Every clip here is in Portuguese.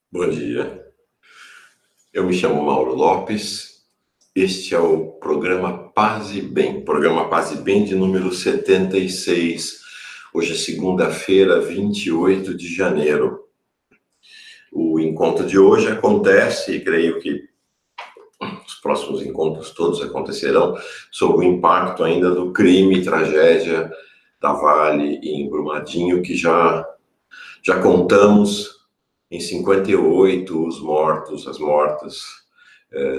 Bom dia, eu me chamo Mauro Lopes, este é o programa Paz e Bem, programa Paz e Bem de número 76, hoje é segunda-feira, 28 de janeiro. O encontro de hoje acontece, e creio que os próximos encontros todos acontecerão, sob o impacto ainda do crime e tragédia da Vale em Brumadinho, que já contamos em 58 os mortos, as mortas,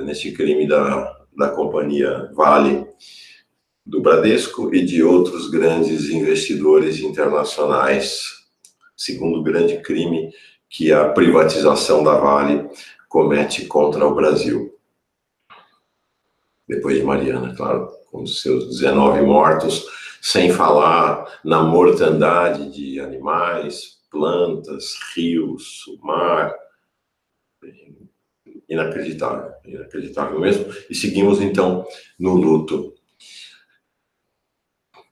neste crime da companhia Vale, do Bradesco e de outros grandes investidores internacionais. Segundo grande crime que a privatização da Vale comete contra o Brasil. Depois de Mariana, claro, com seus 19 mortos, sem falar na mortandade de animais, plantas, rios, o mar. Inacreditável, inacreditável mesmo. E seguimos, então, no luto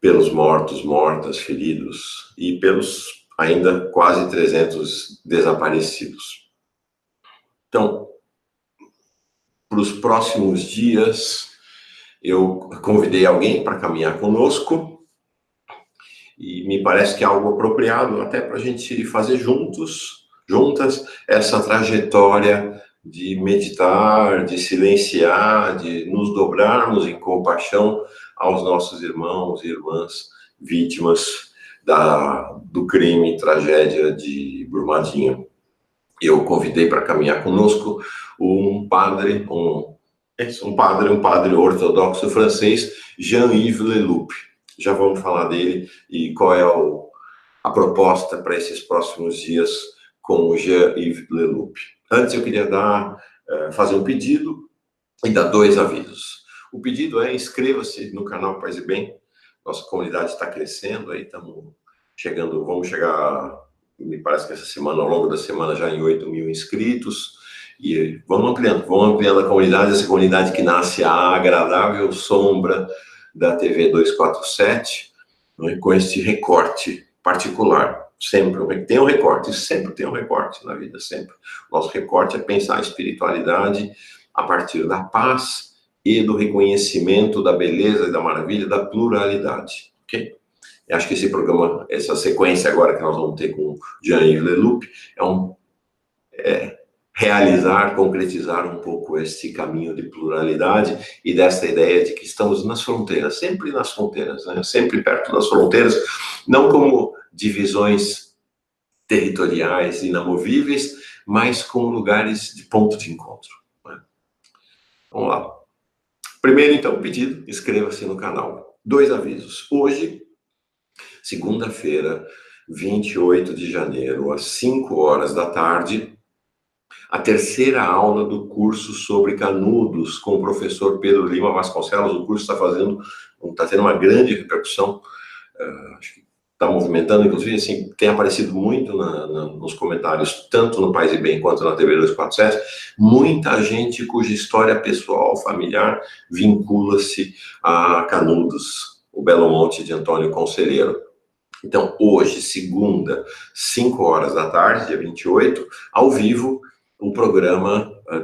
pelos mortos, mortas, feridos e pelos ainda quase 300 desaparecidos. Então, para os próximos dias, eu convidei alguém para caminhar conosco e me parece que é algo apropriado até para a gente fazer juntas, essa trajetória de meditar, de silenciar, de nos dobrarmos em compaixão aos nossos irmãos e irmãs vítimas do crime e tragédia de Brumadinho. Eu convidei para caminhar conosco um padre ortodoxo francês, Jean-Yves Leloup. Já vamos falar dele e qual é a proposta para esses próximos dias com o Jean-Yves Leloup. Antes eu queria fazer um pedido e dar 2 avisos. O pedido é: inscreva-se no canal Paz e Bem. Nossa comunidade está crescendo, aí vamos chegar, me parece que essa semana, ao longo da semana, já em 8.000 inscritos. E vamos ampliando a comunidade, essa comunidade que nasce à agradável sombra da TV 247, né, com este recorte particular. Sempre tem um recorte, sempre tem um recorte na vida, sempre. Nosso recorte é pensar a espiritualidade a partir da paz e do reconhecimento da beleza e da maravilha da pluralidade, ok? Eu acho que esse programa, essa sequência agora que nós vamos ter com Jean-Yves Leloup, concretizar um pouco esse caminho de pluralidade e dessa ideia de que estamos nas fronteiras, sempre nas fronteiras, né? Sempre perto das fronteiras, não como divisões territoriais inamovíveis, mas como lugares de ponto de encontro, né? Vamos lá. Primeiro, então, pedido, inscreva-se no canal. 2 avisos. Hoje, segunda-feira, 28 de janeiro, às 5 horas da tarde, a 3ª aula do curso sobre Canudos com o professor Pedro Lima Vasconcelos. O curso está tendo uma grande repercussão, acho que está movimentando, inclusive, assim, tem aparecido muito nos comentários, tanto no Paz e Bem quanto na TV 247, muita gente cuja história pessoal, familiar, vincula-se a Canudos, o Belo Monte de Antônio Conselheiro. Então, hoje, segunda, 5 horas da tarde, dia 28, ao vivo, o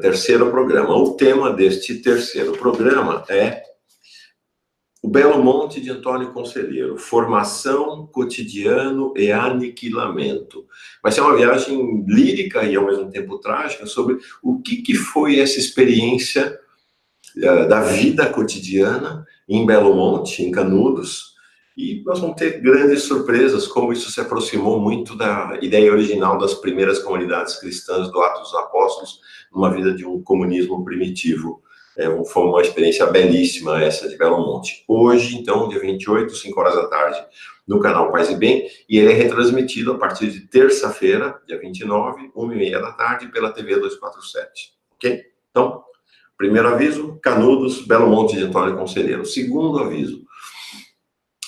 terceiro programa. O tema deste terceiro programa é o Belo Monte de Antônio Conselheiro, formação, cotidiano e aniquilamento. Vai ser uma viagem lírica e ao mesmo tempo trágica sobre o que foi essa experiência da vida cotidiana em Belo Monte, em Canudos, e nós vamos ter grandes surpresas, como isso se aproximou muito da ideia original das primeiras comunidades cristãs do Atos dos Apóstolos, numa vida de um comunismo primitivo. Foi uma experiência belíssima essa de Belo Monte. Hoje, então, dia 28, 5 horas da tarde, no canal Paz e Bem, e ele é retransmitido a partir de terça-feira, dia 29, 1h30 da tarde, pela TV 247, ok? Então, primeiro aviso, Canudos, Belo Monte de Antônio Conselheiro. Segundo aviso,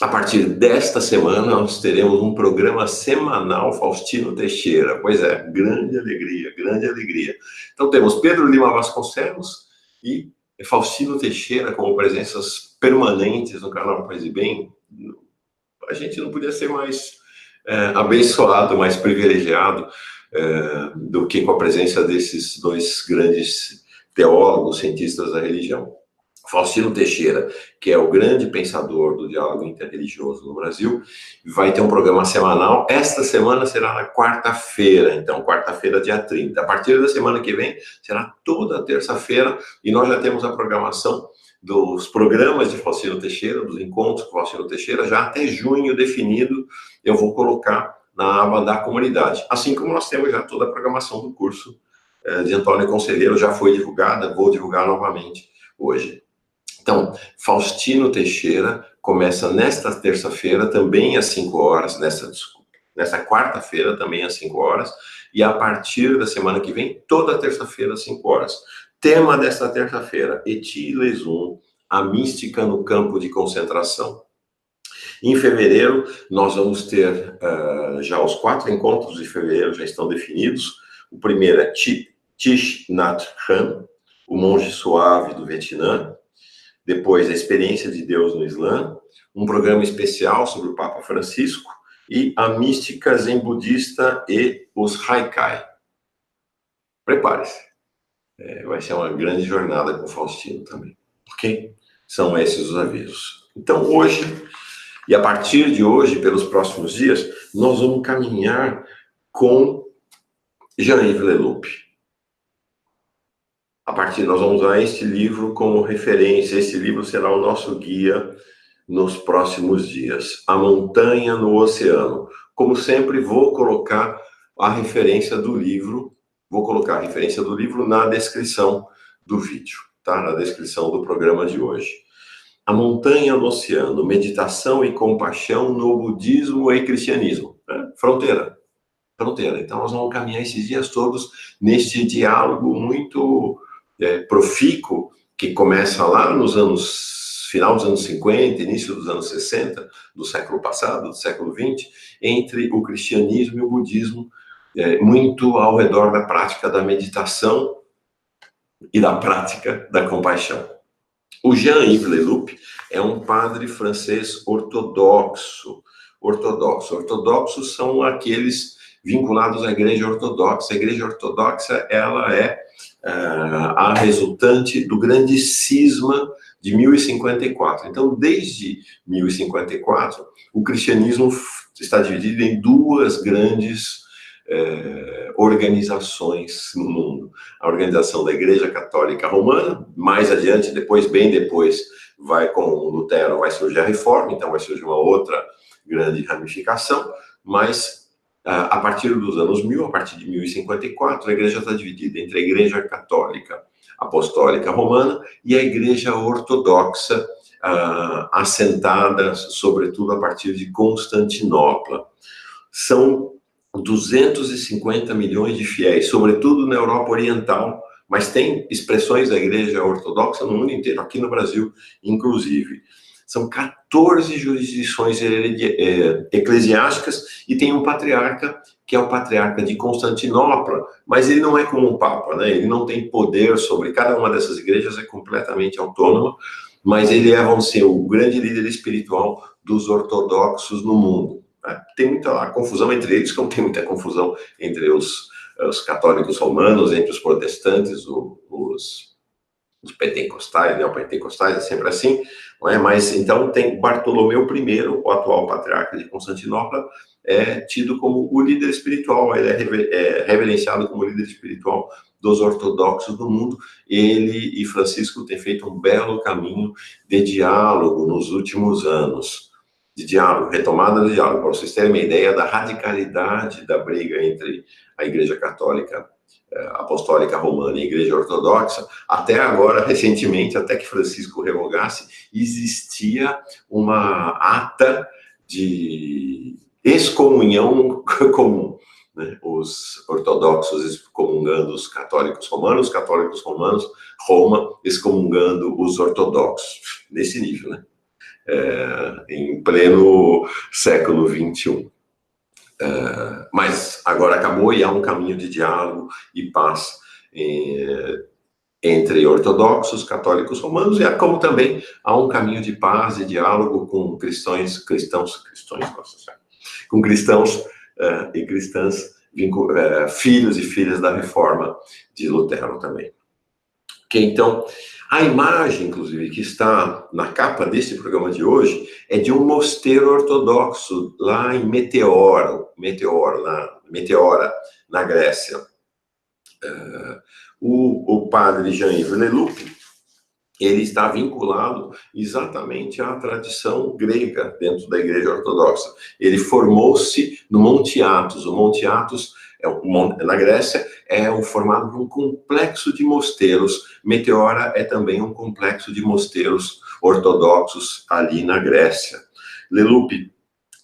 a partir desta semana, nós teremos um programa semanal Faustino Teixeira. Pois é, grande alegria, grande alegria. Então, temos Pedro Lima Vasconcelos e Faustino Teixeira como presenças permanentes no canal Paz e Bem. A gente não podia ser mais abençoado, mais privilegiado do que com a presença desses dois grandes teólogos, cientistas da religião. Faustino Teixeira, que é o grande pensador do diálogo interreligioso no Brasil, vai ter um programa semanal. Esta semana será na quarta-feira, então, quarta-feira, dia 30. A partir da semana que vem, será toda terça-feira, e nós já temos a programação dos programas de Faustino Teixeira, dos encontros com Faustino Teixeira, já até junho definido, eu vou colocar na aba da comunidade. Assim como nós temos já toda a programação do curso de Antônio Conselheiro, já foi divulgada, vou divulgar novamente hoje. Então, Faustino Teixeira começa nesta terça-feira, também às 5 horas, nesta quarta-feira, também às 5 horas, e a partir da semana que vem, toda terça-feira, às 5 horas. Tema desta terça-feira, Eti Lesum, a mística no campo de concentração. Em fevereiro, nós vamos ter já os 4 encontros de fevereiro, já estão definidos. O primeiro é Thich Nhat Hanh, o monge suave do Vietnã. Depois, a experiência de Deus no Islã, um programa especial sobre o Papa Francisco e a mística zen budista e os haikai. Prepare-se. Vai ser uma grande jornada com o Faustino também. Ok? São esses os avisos. Então, hoje, e a partir de hoje, pelos próximos dias, nós vamos caminhar com Jean-Yves Leloup. Nós vamos usar este livro como referência. Este livro será o nosso guia nos próximos dias. A Montanha no Oceano. Como sempre, vou colocar a referência do livro, na descrição do vídeo, tá? Na descrição do programa de hoje. A Montanha no Oceano, meditação e compaixão no budismo e cristianismo. Fronteira. Então, nós vamos caminhar esses dias todos neste diálogo muito profícuo, que começa lá nos final dos anos 50, início dos anos 60, do século passado, do século 20, entre o cristianismo e o budismo, muito ao redor da prática da meditação e da prática da compaixão. O Jean-Yves Leloup é um padre francês ortodoxo. Ortodoxos são aqueles vinculados à Igreja Ortodoxa. A Igreja Ortodoxa, ela é a resultante do grande cisma de 1054. Então, desde 1054, o cristianismo está dividido em 2 grandes organizações no mundo. A organização da Igreja Católica Romana, mais adiante, bem depois, com Lutero, vai surgir a Reforma, então vai surgir uma outra grande ramificação, mas a partir dos anos 1000, a partir de 1054, a Igreja está dividida entre a Igreja Católica Apostólica Romana e a Igreja Ortodoxa, assentada, sobretudo, a partir de Constantinopla. São 250 milhões de fiéis, sobretudo na Europa Oriental, mas tem expressões da Igreja Ortodoxa no mundo inteiro, aqui no Brasil, inclusive. São 14 jurisdições eclesiásticas e tem um patriarca, que é o patriarca de Constantinopla, mas ele não é como um papa, né? Ele não tem poder sobre cada uma dessas igrejas, é completamente autônoma, mas ele é, vamos dizer, o grande líder espiritual dos ortodoxos no mundo. Tem muita confusão entre eles, como tem muita confusão entre os católicos romanos, entre os protestantes, os pentecostais, neopentecostais, é sempre assim, não é? Mas então tem Bartolomeu I, o atual patriarca de Constantinopla, é tido como o líder espiritual, ele é reverenciado como líder espiritual dos ortodoxos do mundo. Ele e Francisco têm feito um belo caminho de diálogo nos últimos anos, retomada de diálogo, para vocês terem uma ideia da radicalidade da briga entre a Igreja Católica Apostólica Romana e a Igreja Ortodoxa. Até agora, recentemente, até que Francisco revogasse, existia uma ata de excomunhão comum, né? Os ortodoxos excomungando os católicos romanos Roma excomungando os ortodoxos, nesse nível, né? Em pleno século XXI. Mas agora acabou e há um caminho de diálogo e paz entre ortodoxos, católicos romanos, e como também há um caminho de paz e diálogo com cristãos e cristãs filhos e filhas da reforma de Lutero também. Então, a imagem, inclusive, que está na capa desse programa de hoje é de um mosteiro ortodoxo lá em Meteora, na Grécia. O padre Jean-Yves Leloup, ele está vinculado exatamente à tradição grega dentro da Igreja Ortodoxa. Ele formou-se no Monte Athos. O Monte Athos, na Grécia, é formado por um complexo de mosteiros. Meteora é também um complexo de mosteiros ortodoxos ali na Grécia. Leloup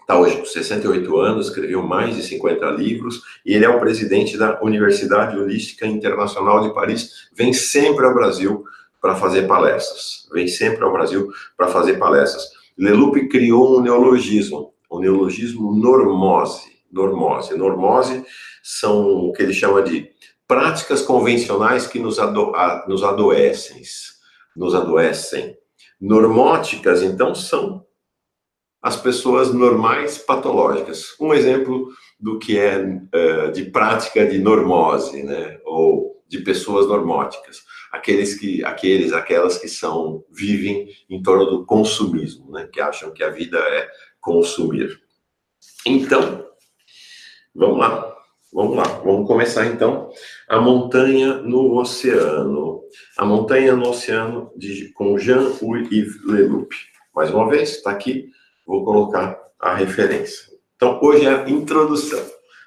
está hoje com 68 anos, escreveu mais de 50 livros, e ele é o presidente da Universidade Holística Internacional de Paris, vem sempre ao Brasil para fazer palestras. Leloup criou um neologismo normose. Normose são o que ele chama de práticas convencionais que nos adoecem. Normóticas, então, são as pessoas normais patológicas. Um exemplo do que é de prática de normose, né? Ou de pessoas normóticas. Aquelas que vivem em torno do consumismo, né? Que acham que a vida é consumir. Então, vamos começar então. A montanha no oceano. A montanha no oceano com Jean-Yves Leloup. Mais uma vez, está aqui, vou colocar a referência. Então, hoje é a introdução.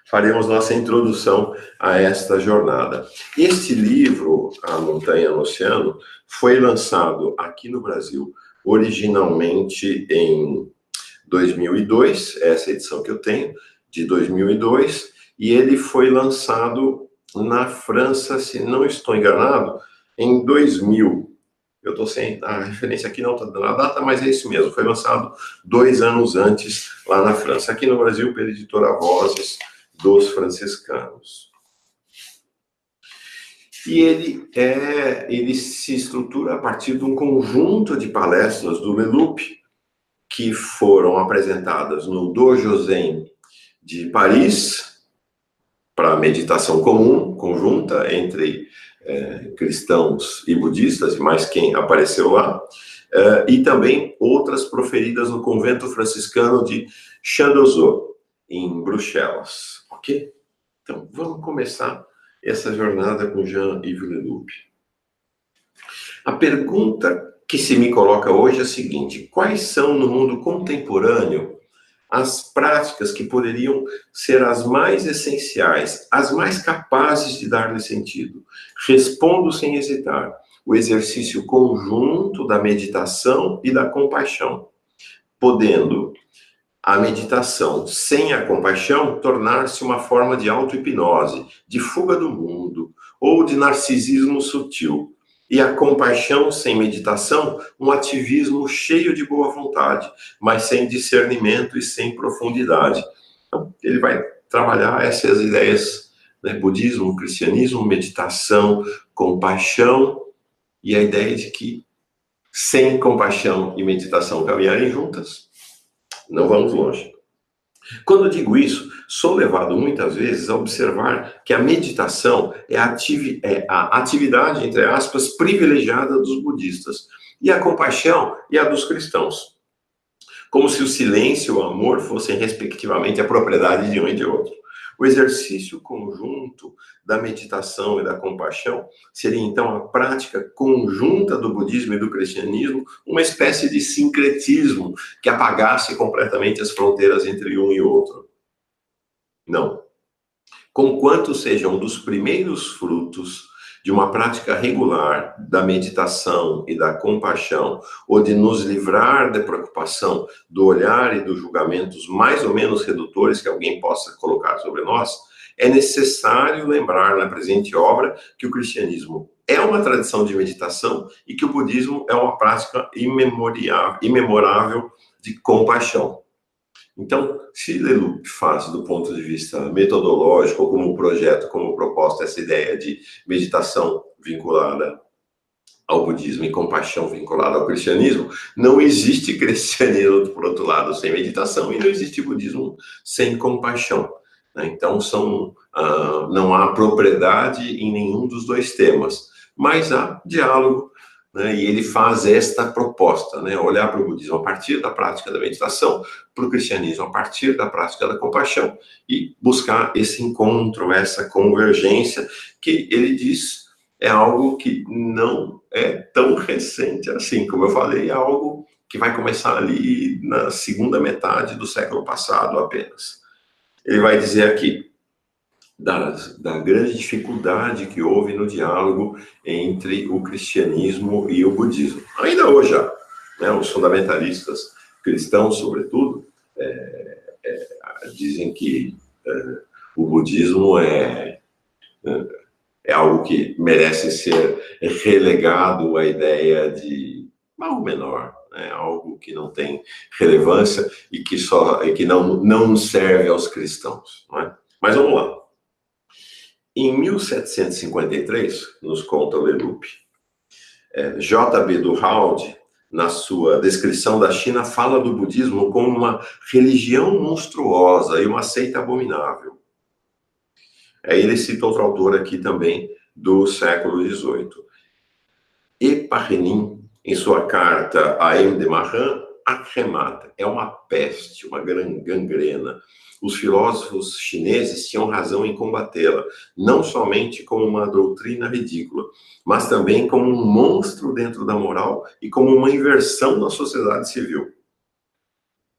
Faremos nossa introdução a esta jornada. Este livro, A Montanha no Oceano, foi lançado aqui no Brasil, originalmente em 2002, essa edição que eu tenho, de 2002, e ele foi lançado na França, se não estou enganado, em 2000. Eu estou sem a referência aqui, não está dando a data, mas é isso mesmo, foi lançado 2 anos antes lá na França. Aqui no Brasil, pela editora Vozes dos Franciscanos. E ele se estrutura a partir de um conjunto de palestras do Leloup, que foram apresentadas no Dojo Zen de Paris, para meditação conjunta entre cristãos e budistas, e mais quem apareceu lá, e também outras proferidas no convento franciscano de Chandozo, em Bruxelas. Ok? Então, vamos começar essa jornada com Jean-Yves Leloup. A pergunta que se me coloca hoje é a seguinte: quais são, no mundo contemporâneo, as práticas que poderiam ser as mais essenciais, as mais capazes de dar-lhe sentido? Respondo sem hesitar: o exercício conjunto da meditação e da compaixão, podendo a meditação sem a compaixão tornar-se uma forma de auto-hipnose, de fuga do mundo, ou de narcisismo sutil. E a compaixão sem meditação, um ativismo cheio de boa vontade, mas sem discernimento e sem profundidade. Então, ele vai trabalhar essas ideias, né? Budismo, cristianismo, meditação, compaixão, e a ideia de que sem compaixão e meditação caminharem juntas, não vamos longe. Quando eu digo isso, sou levado muitas vezes a observar que a meditação é a atividade, entre aspas, privilegiada dos budistas, e a compaixão é a dos cristãos. Como se o silêncio e o amor fossem, respectivamente, a propriedade de um e de outro. O exercício conjunto da meditação e da compaixão seria, então, a prática conjunta do budismo e do cristianismo, uma espécie de sincretismo que apagasse completamente as fronteiras entre um e outro. Não. Conquanto seja um dos primeiros frutos de uma prática regular da meditação e da compaixão, ou de nos livrar da preocupação do olhar e dos julgamentos mais ou menos redutores que alguém possa colocar sobre nós, é necessário lembrar na presente obra que o cristianismo é uma tradição de meditação e que o budismo é uma prática imemorável de compaixão. Então, se Leloup faz, do ponto de vista metodológico, como projeto, como proposta, essa ideia de meditação vinculada ao budismo e compaixão vinculada ao cristianismo, não existe cristianismo, por outro lado, sem meditação, e não existe budismo sem compaixão, né? Então, são não há propriedade em nenhum dos dois temas, mas há diálogo, né? E ele faz esta proposta, né? Olhar para o budismo a partir da prática da meditação, para o cristianismo a partir da prática da compaixão, e buscar esse encontro, essa convergência, que ele diz é algo que não é tão recente assim, como eu falei, é algo que vai começar ali na segunda metade do século passado apenas. Ele vai dizer aqui da grande dificuldade que houve no diálogo entre o cristianismo e o budismo. Ainda hoje, né, os fundamentalistas cristãos, sobretudo, dizem que o budismo é algo que merece ser relegado à ideia de algo menor, né? Algo que não tem relevância e que não serve aos cristãos, não é? Mas vamos lá. Em 1753, nos conta o Leloup, J.B. Durhalde, na sua descrição da China, fala do budismo como uma religião monstruosa e uma seita abominável. Ele cita outro autor aqui também, do século XVIII. Eparrenin, em sua carta a M. de Marin, arremata. É uma peste, uma gangrena. Os filósofos chineses tinham razão em combatê-la, não somente como uma doutrina ridícula, mas também como um monstro dentro da moral e como uma inversão na sociedade civil.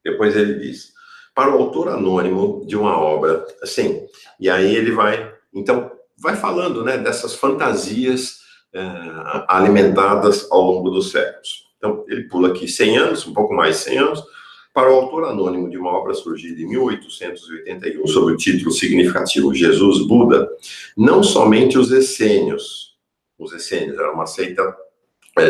Depois ele diz, para o autor anônimo de uma obra, assim, e aí ele vai falando, né, dessas fantasias alimentadas ao longo dos séculos. Então, ele pula aqui 100 anos, um pouco mais de 100 anos, para o autor anônimo de uma obra surgida em 1881, sob o título significativo Jesus Buda, não somente os essênios era uma seita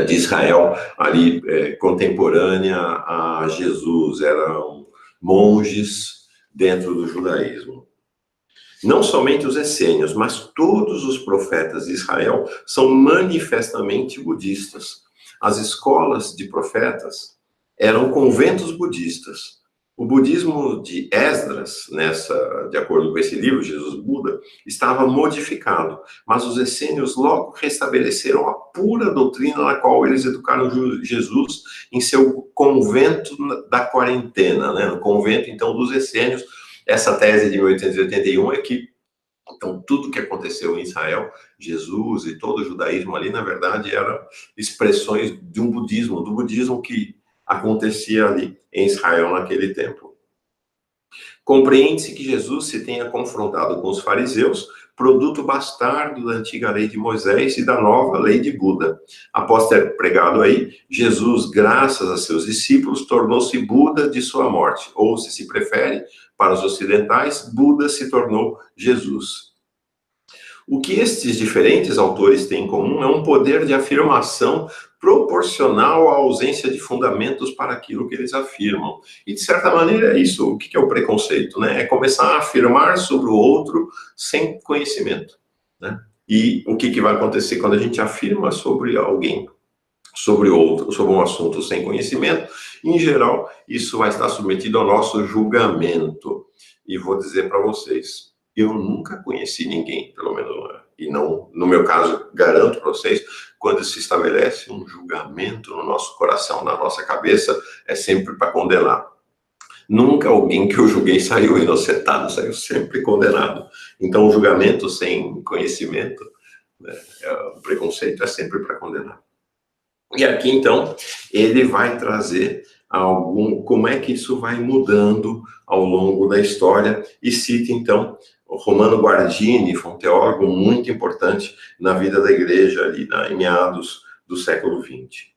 de Israel ali contemporânea a Jesus, eram monges dentro do judaísmo. Não somente os essênios, mas todos os profetas de Israel são manifestamente budistas. As escolas de profetas eram conventos budistas. O budismo de Esdras, de acordo com esse livro, Jesus Buda, estava modificado, mas os essênios logo restabeleceram a pura doutrina na qual eles educaram Jesus em seu convento da quarentena, né? No convento, então, dos essênios. Essa tese de 1881 é que, então, tudo que aconteceu em Israel, Jesus e todo o judaísmo ali, na verdade, eram expressões de do budismo que acontecia ali em Israel naquele tempo. Compreende-se que Jesus se tenha confrontado com os fariseus, produto bastardo da antiga lei de Moisés e da nova lei de Buda. Após ter pregado aí, Jesus, graças a seus discípulos, tornou-se Buda de sua morte. Ou, se prefere, para os ocidentais, Buda se tornou Jesus. O que estes diferentes autores têm em comum é um poder de afirmação proporcional à ausência de fundamentos para aquilo que eles afirmam. E, de certa maneira, é isso. O que é o preconceito, né? É começar a afirmar sobre o outro sem conhecimento, né? E o que vai acontecer quando a gente afirma sobre alguém, sobre outro, sobre um assunto sem conhecimento? Em geral, isso vai estar submetido ao nosso julgamento. E vou dizer para vocês, eu nunca conheci ninguém, pelo menos, e não, no meu caso, garanto para vocês, quando se estabelece um julgamento no nosso coração, na nossa cabeça, é sempre para condenar. Nunca alguém que eu julguei saiu inocentado, saiu sempre condenado. Então, o julgamento sem conhecimento, né, o preconceito é sempre para condenar. E aqui, então, ele vai trazer como é que isso vai mudando ao longo da história, e cita, então, o Romano Guardini, foi um teólogo muito importante na vida da igreja ali, em meados do século XX.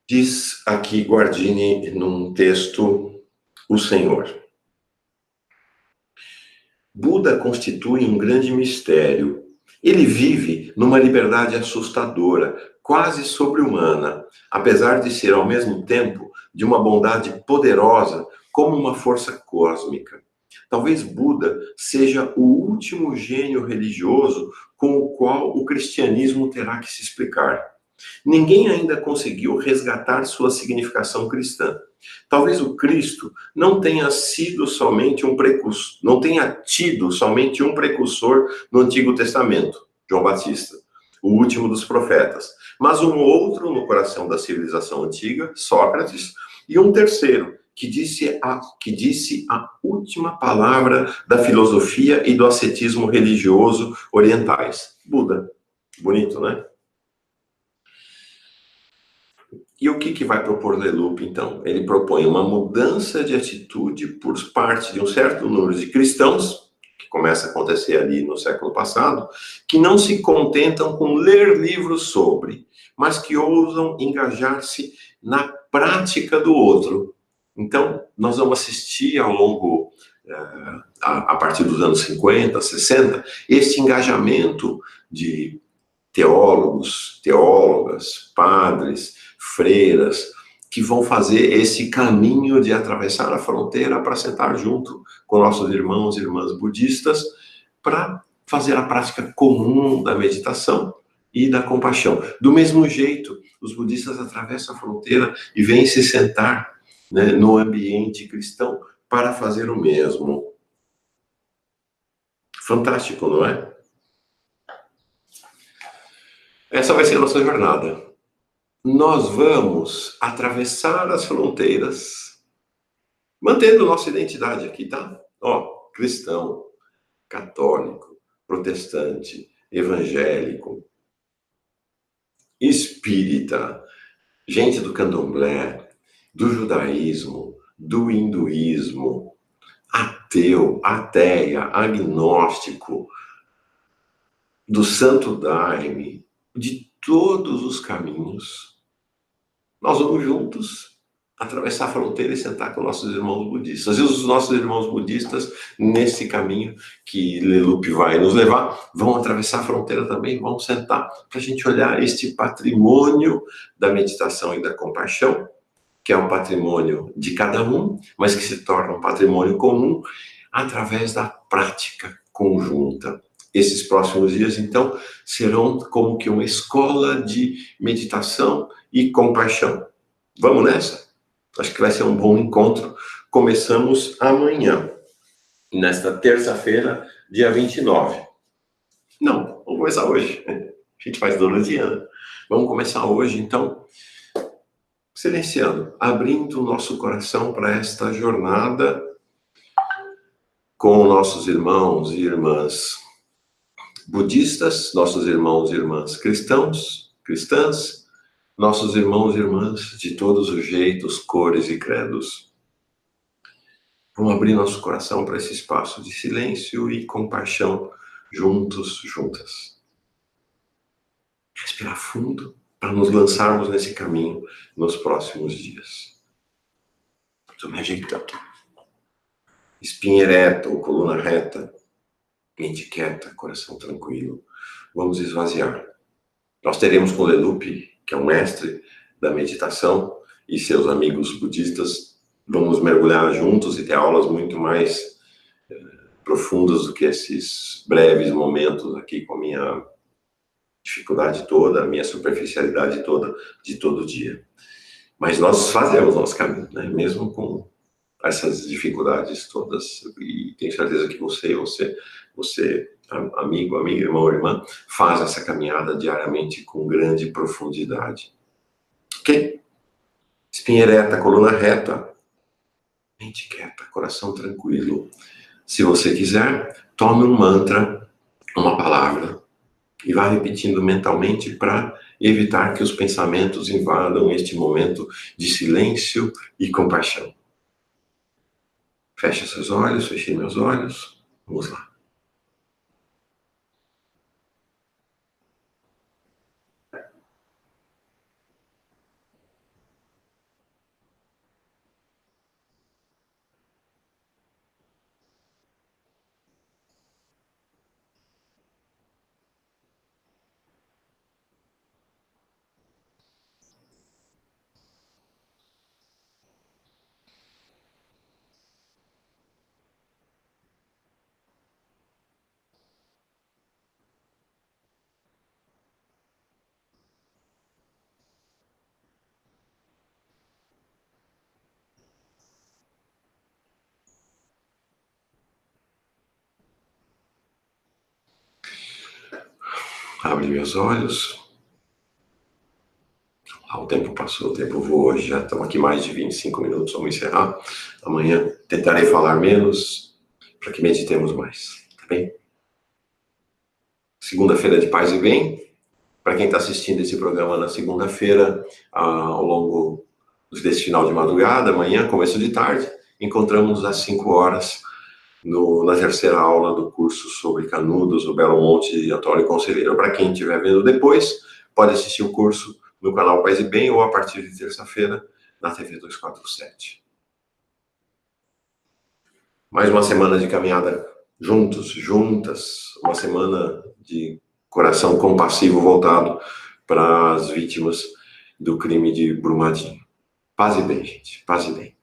Diz aqui Guardini, num texto, o Senhor. Buda constitui um grande mistério. Ele vive numa liberdade assustadora, quase sobre-humana, apesar de ser, ao mesmo tempo, de uma bondade poderosa, como uma força cósmica. Talvez Buda seja o último gênio religioso com o qual o cristianismo terá que se explicar. Ninguém ainda conseguiu resgatar sua significação cristã. Talvez o Cristo não tenha sido somente um precursor, não tenha tido somente um precursor no Antigo Testamento, João Batista, o último dos profetas, mas um outro no coração da civilização antiga, Sócrates, e um terceiro, que disse a última palavra da filosofia e do ascetismo religioso orientais, Buda. Bonito, né? E o que vai propor Leloup, então? Ele propõe uma mudança de atitude por parte de um certo número de cristãos, que começa a acontecer ali no século passado, que não se contentam com ler livros sobre, mas que ousam engajar-se na prática do outro. Então, nós vamos assistir ao longo, a partir dos anos 50, 60, esse engajamento de teólogos, teólogas, padres, freiras, que vão fazer esse caminho de atravessar a fronteira para sentar junto com nossos irmãos e irmãs budistas para fazer a prática comum da meditação e da compaixão. Do mesmo jeito, os budistas atravessam a fronteira e vêm se sentar, né, no ambiente cristão para fazer o mesmo. Fantástico, não é? Essa vai ser a nossa jornada. Nós vamos atravessar as fronteiras, mantendo nossa identidade aqui, tá? Ó, cristão, católico, protestante, evangélico, espírita, gente do candomblé, do judaísmo, do hinduísmo, ateu, ateia, agnóstico, do santo daime, de todos os caminhos, nós vamos juntos atravessar a fronteira e sentar com nossos irmãos budistas. E os nossos irmãos budistas, nesse caminho que Leloup vai nos levar, vão atravessar a fronteira também, vão sentar para a gente olhar este patrimônio da meditação e da compaixão, que é um patrimônio de cada um, mas que se torna um patrimônio comum através da prática conjunta. Esses próximos dias, então, serão como que uma escola de meditação e compaixão. Vamos nessa? Acho que vai ser um bom encontro. Começamos amanhã, nesta terça-feira, dia 29. Não, vamos começar hoje. A gente faz todo dia, né? Vamos começar hoje, então, silenciando, abrindo o nosso coração para esta jornada com nossos irmãos e irmãs budistas, nossos irmãos e irmãs cristãos, cristãs, nossos irmãos e irmãs de todos os jeitos, cores e credos. Vamos abrir nosso coração para esse espaço de silêncio e compaixão, juntos, juntas. Respirar fundo para nos lançarmos nesse caminho nos próximos dias. Estou me ajeitando. Espinha ereta ou coluna reta, mente quieta, coração tranquilo. Vamos esvaziar. Nós teremos com Leloup, que é um mestre da meditação, e seus amigos budistas, vamos mergulhar juntos e ter aulas muito mais profundas do que esses breves momentos aqui com a minha dificuldade toda, a minha superficialidade toda de todo dia. Mas nós fazemos nosso caminho, né? Mesmo com essas dificuldades todas, e tenho certeza que você, amigo, amiga, irmão, irmã, faz essa caminhada diariamente com grande profundidade. Ok? Espinha ereta, coluna reta, mente quieta, coração tranquilo. Se você quiser, tome um mantra, uma palavra, e vá repetindo mentalmente para evitar que os pensamentos invadam este momento de silêncio e compaixão. Feche seus olhos, fechei meus olhos. Vamos lá. Abri meus olhos. O tempo passou, o tempo voou, já estamos aqui mais de 25 minutos, vamos encerrar. Amanhã tentarei falar menos, para que meditemos mais, tá bem? Segunda-feira de paz e bem. Para quem está assistindo esse programa na segunda-feira, ao longo desse final de madrugada, amanhã, começo de tarde, encontramos às 5 horas na terceira aula do curso sobre Canudos, o Belo Monte e Antônio Conselheiro. Para quem estiver vendo depois, pode assistir o curso no canal Paz e Bem ou a partir de terça-feira na TV 247. Mais uma semana de caminhada juntos, juntas, uma semana de coração compassivo voltado para as vítimas do crime de Brumadinho. Paz e bem, gente. Paz e bem.